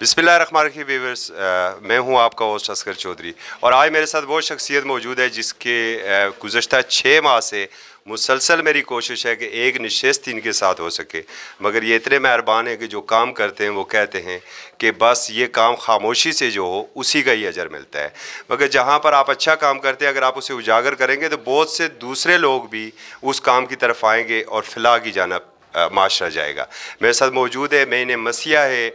बिस्मिल्लाहिर्रहमानिर्रहीम व्यूअर्स, मैं हूं आपका होस्ट असगर चौधरी और आज मेरे साथ वो शख्सियत मौजूद है जिसके गुज़श्ता 6 माह से मुसलसल मेरी कोशिश है कि एक नशिस्त इनके साथ हो सके, मगर ये इतने मेहरबान हैं कि जो काम करते हैं वो कहते हैं कि बस ये काम खामोशी से जो हो उसी का ही अजर मिलता है। मगर जहाँ पर आप अच्छा काम करते हैं, अगर आप उसे उजागर करेंगे तो बहुत से दूसरे लोग भी उस काम की तरफ आएंगे और फलाह की जानिब माशरा जाएगा। मेरे साथ मौजूद है, मैं इन्हें मसीहा है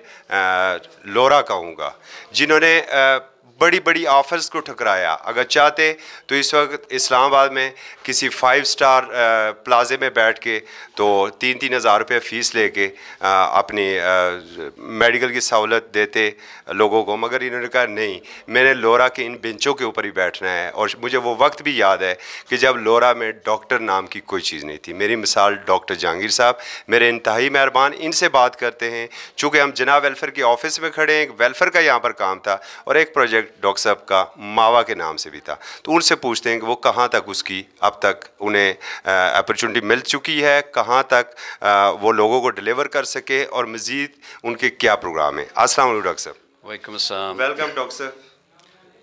लोरा कहूँगा, जिन्होंने बड़ी बड़ी ऑफ़र्स को ठुकराया। अगर चाहते तो इस वक्त इस्लामाबाद में किसी 5 स्टार प्लाजे में बैठ के तो 3-3 हज़ार रुपये फ़ीस लेके अपनी मेडिकल की सहूलत देते लोगों को, मगर इन्होंने कहा नहीं, मैंने लोरा के इन बेंचों के ऊपर ही बैठना है। और मुझे वो वक्त भी याद है कि जब लोरा में डॉक्टर नाम की कोई चीज़ नहीं थी। मेरी मिसाल डॉक्टर जहांगीर साहब मेरे इंतहाई मेहरबान, इनसे बात करते हैं। चूँकि हम जना वेलफेयर के ऑफिस में खड़े हैं, एक वेलफेयर का यहाँ पर काम था और एक प्रोजेक्ट डॉक्टर साहब का मावा के नाम से भी था, तो उनसे पूछते हैं कि वो कहाँ तक उसकी अब तक उन्हें अपॉर्चुनिटी मिल चुकी है, कहाँ तक वो लोगों को डिलीवर कर सके और मज़ीद उनके क्या प्रोग्राम है। अस्सलाम वालेकुम डॉक्टर साहब। वालेकुम अस्सलाम। वेलकम डॉक्टर साहब।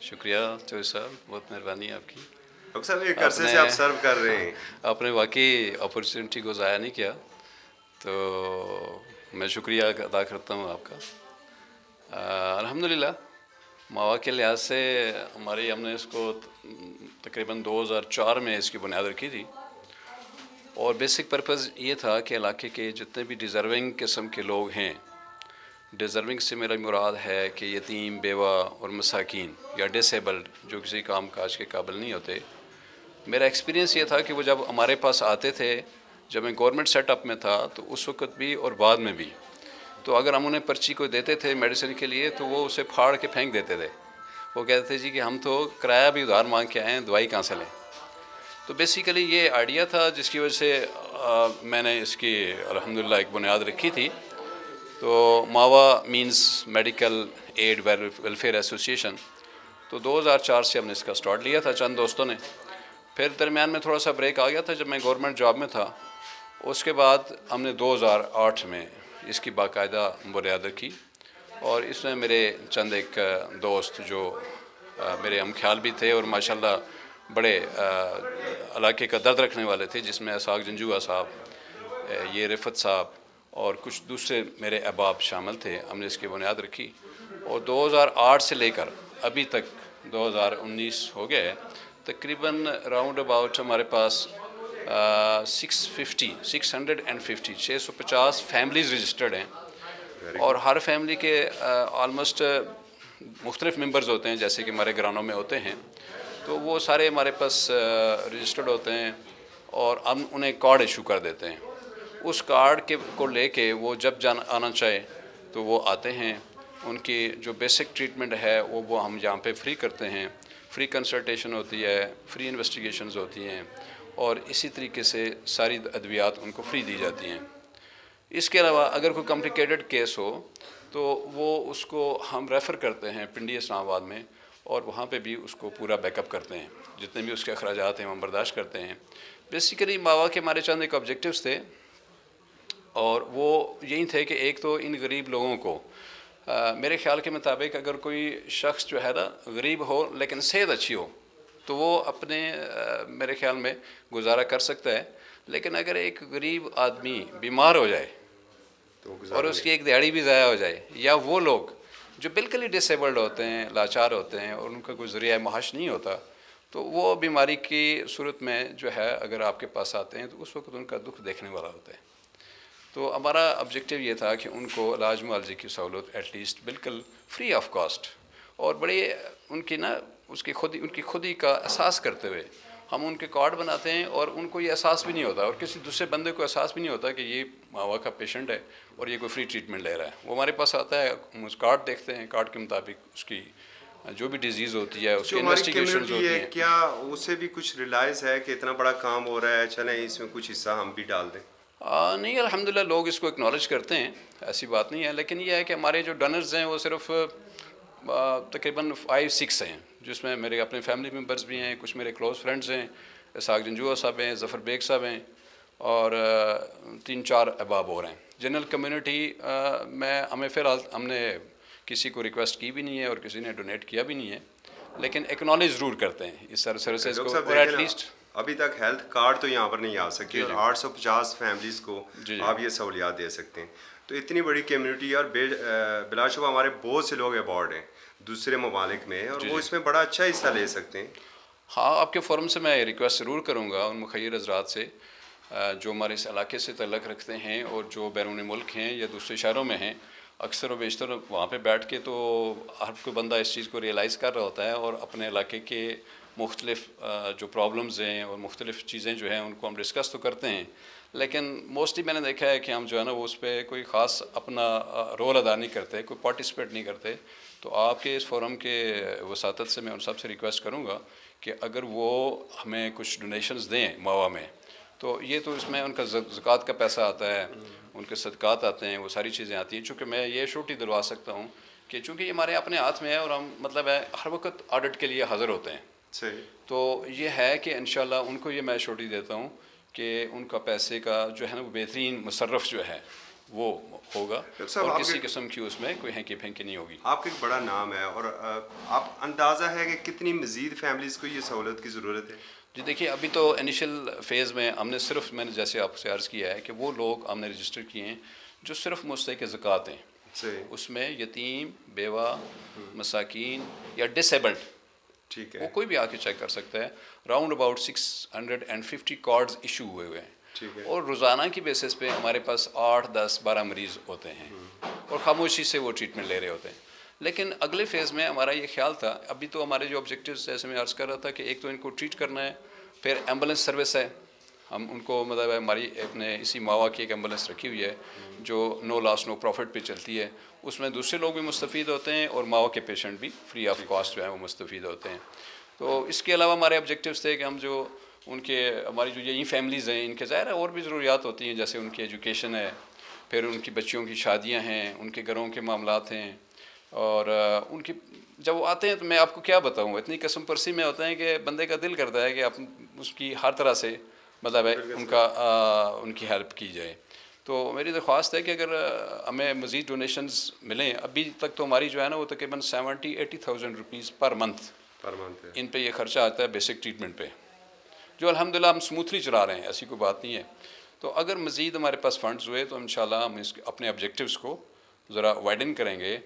शुक्रिया चौधरी साहब, बहुत मेहरबानी आपकी। डॉक्टर साहब एक अरसे से आप सर्व कर रहे हैं, आपने वाकई अपॉर्चुनिटी को ज़ाया नहीं किया, तो मैं शुक्रिया अदा करता हूँ आपका। अल्हम्दुलिल्लाह मावा के लिहाज से हमने इसको तकरीबन 2004 में इसकी बुनियाद रखी थी और बेसिक पर्पज़ ये था कि इलाके के जितने भी डिज़र्विंग किस्म के लोग हैं, डिज़र्विंग से मेरा मुराद है कि यतीम, बेवा और मसाकीन या डिसेबल्ड जो किसी काम काज के काबिल नहीं होते। मेरा एक्सपीरियंस ये था कि वो जब हमारे पास आते थे, जब मैं गवर्नमेंट सेटअप में था तो उस वक़्त भी और बाद में भी, तो अगर हम उन्हें पर्ची को देते थे मेडिसिन के लिए तो वो उसे फाड़ के फेंक देते थे। वो कहते थे जी कि हम तो किराया भी उधार मांग के आए हैं, दवाई कहाँ से लें। तो बेसिकली ये आइडिया था जिसकी वजह से मैंने इसकी अल्हम्दुलिल्लाह एक बुनियाद रखी थी। तो मावा means medical aid welfare association. तो 2004 से हमने इसका स्टार्ट लिया था चंद दोस्तों ने। फिर दरमियान में थोड़ा सा ब्रेक आ गया था जब मैं गवर्नमेंट जॉब में था। उसके बाद हमने 2008 में इसकी बाकायदा बुनियाद रखी और इसमें मेरे चंद एक दोस्त जो मेरे हम ख्याल भी थे और माशाल्लाह बड़े इलाके का दर्द रखने वाले थे, जिसमें असाक जंजुआ साहब, ये रिफत साहब और कुछ दूसरे मेरे अहबाब शामिल थे। हमने इसकी बुनियाद रखी और 2008 से लेकर अभी तक 2019 हो गया है, तकरीबन राउंड अबाउट हमारे पास 650 फैमिलीज़ रजिस्टर्ड हैं और हर फैमिली के ऑलमोस्ट मुख्तलिफ मेंबर्स होते हैं, जैसे कि हमारे घरानों में होते हैं, तो वो सारे हमारे पास रजिस्टर्ड होते हैं और हम उन्हें कार्ड इशू कर देते हैं। उस कार्ड के को लेके वो जब आना चाहे तो वो आते हैं। उनकी जो बेसिक ट्रीटमेंट है वो हम यहाँ पे फ्री करते हैं। फ्री कंसल्टेशन होती है, फ्री इन्वेस्टिगेशंस होती हैं और इसी तरीके से सारी अद्वियात उनको फ्री दी जाती हैं। इसके अलावा अगर कोई कॉम्प्लिकेटेड केस हो तो वो उसको हम रेफ़र करते हैं पिंडी इस्लामाबाद में और वहाँ पे भी उसको पूरा बैकअप करते हैं। जितने भी उसके अखराजात हैं हम बर्दाश्त करते हैं। बेसिकली मावा के हमारे चंद एक ऑब्जेक्टिव्स थे और वो यही थे कि एक तो इन गरीब लोगों को मेरे ख़्याल के मुताबिक अगर कोई शख्स जो है ना गरीब हो लेकिन सेहत अच्छी हो तो वो अपने मेरे ख़्याल में गुजारा कर सकता है। लेकिन अगर एक गरीब आदमी बीमार हो जाए तो और उसकी एक दिहाड़ी भी ज़ाया हो जाए, या वो लोग जो बिल्कुल ही डिसेबल्ड होते हैं, लाचार होते हैं और उनका कोई ज़रिया माश नहीं होता, तो वो बीमारी की सूरत में जो है अगर आपके पास आते हैं तो उस वक्त उनका दुख देखने वाला होता है। तो हमारा ऑब्जेक्टिव ये था कि उनको इलाज मुआवजे की सहूलत एटलीस्ट बिल्कुल फ्री ऑफ कॉस्ट और बड़े उनकी उनकी खुद ही का एहसास करते हुए हम उनके कार्ड बनाते हैं और उनको ये एहसास भी नहीं होता और किसी दूसरे बंदे को एहसास भी नहीं होता कि ये मावा का पेशेंट है और ये कोई फ्री ट्रीटमेंट ले रहा है। वो हमारे पास आता है, हम उस कार्ड देखते हैं, कार्ड के मुताबिक उसकी जो भी डिजीज़ होती है उसकी इन्वेस्टिगेशन होती है। क्या उसे भी कुछ रियलाइज़ है कि इतना बड़ा काम हो रहा है, चलें इसमें कुछ हिस्सा हम भी डाल दें? नहीं, अल्हम्दुलिल्लाह लोग इसको एक्नॉलेज करते हैं, ऐसी बात नहीं है। लेकिन यह है कि हमारे जो डोनर्स हैं वो सिर्फ तकरीबन 5-6 हैं, जिसमें मेरे अपने फैमिली मेम्बर्स भी हैं, कुछ मेरे क्लोज़ फ्रेंड्स हैं, इसाक जंजुआ साहब हैं, ज़फ़र बेग साहब हैं और 3-4 अहबाब और हैं। जनरल कम्युनिटी में हमें फ़िलहाल हमने किसी को रिक्वेस्ट की भी नहीं है और किसी ने डोनेट किया भी नहीं है, लेकिन एक्नॉलेज ज़रूर करते हैं इस सर्विसेज को। और एटलीस्ट अभी तक हेल्थ कार्ड तो यहाँ पर नहीं आ सके और 850 फैमिलीज़ को आप ये सहूलियात दे सकते हैं। तो इतनी बड़ी कम्युनिटी और बिलाशुबा हमारे बहुत से लोग अबॉर्ड हैं दूसरे ममालिक में, और वो इसमें बड़ा अच्छा हिस्सा ले सकते हैं। हाँ, आपके फोरम से मैं रिक्वेस्ट ज़रूर करूँगा उन मुखैर हज़रात से जो हमारे इस इलाके से तल्लक़ रखते हैं और जो बैरून मुल्क हैं या दूसरे शहरों में हैं। अक्सर व बेशतर वहाँ पे बैठ के तो हर कोई बंदा इस चीज़ को रियलाइज़ कर रहा होता है और अपने इलाके के मुख्तलिफ जो प्रॉब्लम्स हैं और मुख्तलिफ चीज़ें जो हैं उनको हम डिस्कस तो करते हैं, लेकिन मोस्टली मैंने देखा है कि हम जो है ना वो उस पर कोई ख़ास अपना रोल अदा नहीं करते, कोई पार्टिसिपेट नहीं करते। तो आपके इस फोरम के वसातत से मैं उन सबसे रिक्वेस्ट करूँगा कि अगर वो हमें कुछ डोनेशंस दें मावा में, तो ये तो इसमें उनका ज़कात का पैसा आता है, उनके सदक़ात आते हैं, वो सारी चीज़ें आती हैं। चूँकि मैं ये श्योरिटी दिलवा सकता हूँ कि चूँकि ये हमारे अपने हाथ में है और हम मतलब है हर वक्त ऑडिट के लिए हाज़िर होते हैं। सही। तो ये है कि इंशाल्लाह उनको ये मैं श्योरिटी देता हूँ कि उनका पैसे का जो है ना वो बेहतरीन मुसर्रफ जो है वो होगा और किसी किस्म की उसमें कोई हैंकी फेंकी नहीं होगी। आपका एक बड़ा नाम है और आप अंदाज़ा है कि कितनी मज़ीद फैमिलीज़ को ये सहूलत की ज़रूरत है? जी देखिए, अभी तो इनिशियल फ़ेज़ में हमने सिर्फ, मैंने जैसे आपसे अर्ज़ किया है कि वो लोग हमने रजिस्टर किए हैं जो सिर्फ मुस्तहिक़ ज़कात हैं। उसमें यतीम, बेवा, मसाकीन या डिसेबल्ड, ठीक है, वो कोई भी आके चेक कर सकता है। राउंड अबाउट 650 कार्ड्स इशू हुए हुए हैं और रोज़ाना की बेसिस पे हमारे पास 8, 10, 12 मरीज़ होते हैं और खामोशी से वो ट्रीटमेंट ले रहे होते हैं। लेकिन अगले फ़ेज़ में हमारा ये ख्याल था, अभी तो हमारे जो ऑब्जेक्टिव्स जैसे मैं अर्ज़ कर रहा था कि एक तो इनको ट्रीट करना है, फिर एम्बुलेंस सर्विस है, हम उनको मतलब हमारी अपने इसी मावा की एक एम्बुलेंस रखी हुई है जो नो लॉस नो प्रॉफिट पे चलती है, उसमें दूसरे लोग भी मुस्तफ़ीद होते हैं और मावा के पेशेंट भी फ्री ऑफ कॉस्ट जो है वो मुस्तफ़ीद होते हैं। तो इसके अलावा हमारे ऑब्जेक्टिव्स थे कि हम जो उनके हमारी जो यही फैमिलीज़ हैं इनके ज़ाहिर है और भी ज़रूरियात होती हैं, जैसे उनकी एजुकेशन है, फिर उनकी बच्चियों की शादियाँ हैं, उनके घरों के मामलात हैं, और उनकी जब वो आते हैं तो मैं आपको क्या बताऊँ, इतनी कसम परसी में होते हैं कि बंदे का दिल करता है कि आप उसकी हर तरह से मतलब है उनकी हेल्प की जाए। तो मेरी दरख्वास्त है कि अगर हमें मज़ीद डोनेशंस मिलें, अभी तक तो हमारी जो है ना वो तकरीबन 70-80,000 रुपीज़ पर मंथ इन पे ये ख़र्चा आता है बेसिक ट्रीटमेंट पे, जो अल्हम्दुलिल्लाह हम स्मूथली चला रहे हैं, ऐसी कोई बात नहीं है। तो अगर मज़ीद हमारे पास फ़ंड्स हुए तो इंशाल्लाह हम अपने ऑब्जेक्टिव्स को ज़रा वाइडन करेंगे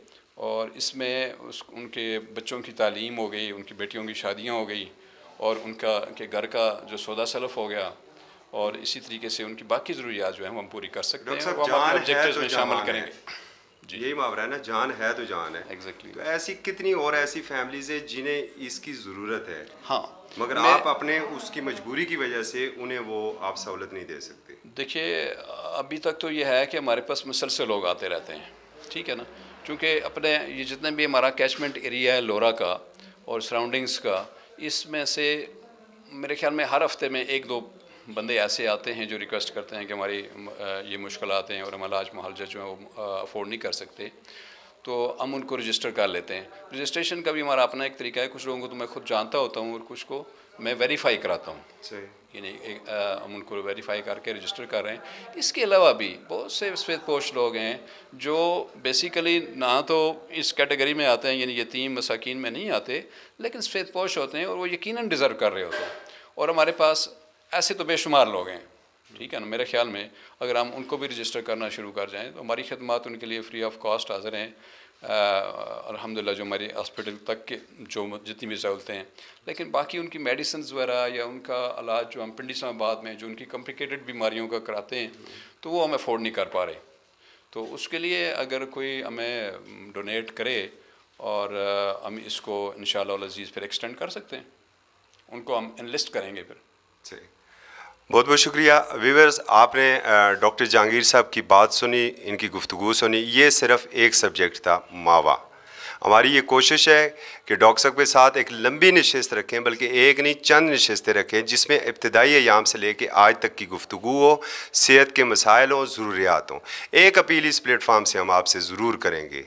और इसमें उनके बच्चों की तालीम हो गई, उनकी बेटियों की शादियाँ हो गई और उनके घर का जो सौदा सलफ़ हो गया, और इसी तरीके से उनकी बाकी ज़रूरियात जो हैं वो हम पूरी कर सकते हैं और हम अपने ऑब्जेक्टिव्स में शामिल करेंगे। जी, यही मुहावरा है ना, जान है तो जान है। एग्जैक्टली। तो ऐसी कितनी और ऐसी फैमिलीज़ है जिन्हें इसकी ज़रूरत है, हाँ, मगर आप अपने उसकी मजबूरी की वजह से उन्हें वो आप सहूलत नहीं दे सकते। देखिए, अभी तक तो ये है कि हमारे पास मुसलसल लोग आते रहते हैं, ठीक है ना, क्योंकि अपने ये जितने भी हमारा कैचमेंट एरिया है लोरा का और सराउंडिंग्स का, इसमें से मेरे ख्याल में हर हफ्ते में 1-2 बंदे ऐसे आते हैं जो रिक्वेस्ट करते हैं कि हमारी ये मुश्किलात हैं और हम इलाज मुआलजा जो है वो अफोर्ड नहीं कर सकते, तो हम उनको रजिस्टर कर लेते हैं। रजिस्ट्रेशन का भी हमारा अपना एक तरीका है, कुछ लोगों को तो मैं खुद जानता होता हूँ और कुछ को मैं वेरीफाई कराता हूँ, यानी हम उनको वेरीफाई करके रजिस्टर कर रहे हैं। इसके अलावा भी बहुत से सफ़ेदपोश लोग हैं जो बेसिकली ना तो इस कैटेगरी में आते हैं, यानी यतीम मसाकीन में नहीं आते, लेकिन सफ़ेदपोश होते हैं और वो यकीनन डिज़र्व कर रहे होते हैं, और हमारे पास ऐसे तो बेशुमार लोग हैं, ठीक है ना। मेरे ख्याल में अगर हम उनको भी रजिस्टर करना शुरू कर जाएँ तो हमारी खदमात उनके लिए फ्री ऑफ कॉस्ट हाज़िर हैं। अल्हम्दुलिल्लाह जो हमारी हॉस्पिटल तक के जो जितनी भी सहूलतें हैं, लेकिन बाकी उनकी मेडिसिन वगैरह या उनका इलाज जो हम पिंडी इस्लामाबाद में जो उनकी कॉम्प्लिकेटेड बीमारियों का कराते हैं तो वो हम अफोर्ड नहीं कर पा रहे। तो उसके लिए अगर कोई हमें डोनेट करे और हम इसको इंशाअल्लाह अज़ीज़ फिर एक्सटेंड कर सकते हैं, उनको हम इनलिस्ट करेंगे फिर। सही, बहुत बहुत शुक्रिया व्यूअर्स, आपने डॉक्टर जहांगीर साहब की बात सुनी, इनकी गुफ्तगू सुनी। ये सिर्फ एक सब्जेक्ट था, मावा। हमारी ये कोशिश है कि डॉक्टर साहब के साथ एक लंबी नशिस्त रखें, बल्कि एक नहीं चंद नशिस्तें रखें जिसमें इब्तदाई अयाम से लेके आज तक की गुफ्तगू हो, सेहत के मसाइल हों, ज़रूरियात हों। एक अपील इस प्लेटफार्म से हम आपसे ज़रूर करेंगे,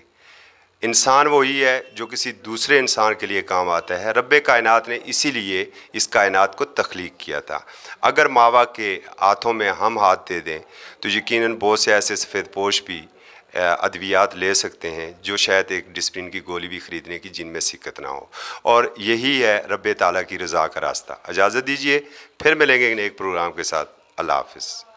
इंसान वही है जो किसी दूसरे इंसान के लिए काम आता है। रब्बे कायनात ने इसीलिए इस कायनात को तख्लीक किया था। अगर मावा के हाथों में हम हाथ दे दें तो यकीनन बहुत से ऐसे सफ़ेद पोश भी अद्वियात ले सकते हैं जो शायद एक डिस्प्रिन की गोली भी ख़रीदने की जिनमें सिक्कत ना हो। और यही है रब्बे ताला की रज़ा का रास्ता। इजाज़त दीजिए, फिर मिलेंगे एक प्रोग्राम के साथ। अल्लाह हाफ़िज़।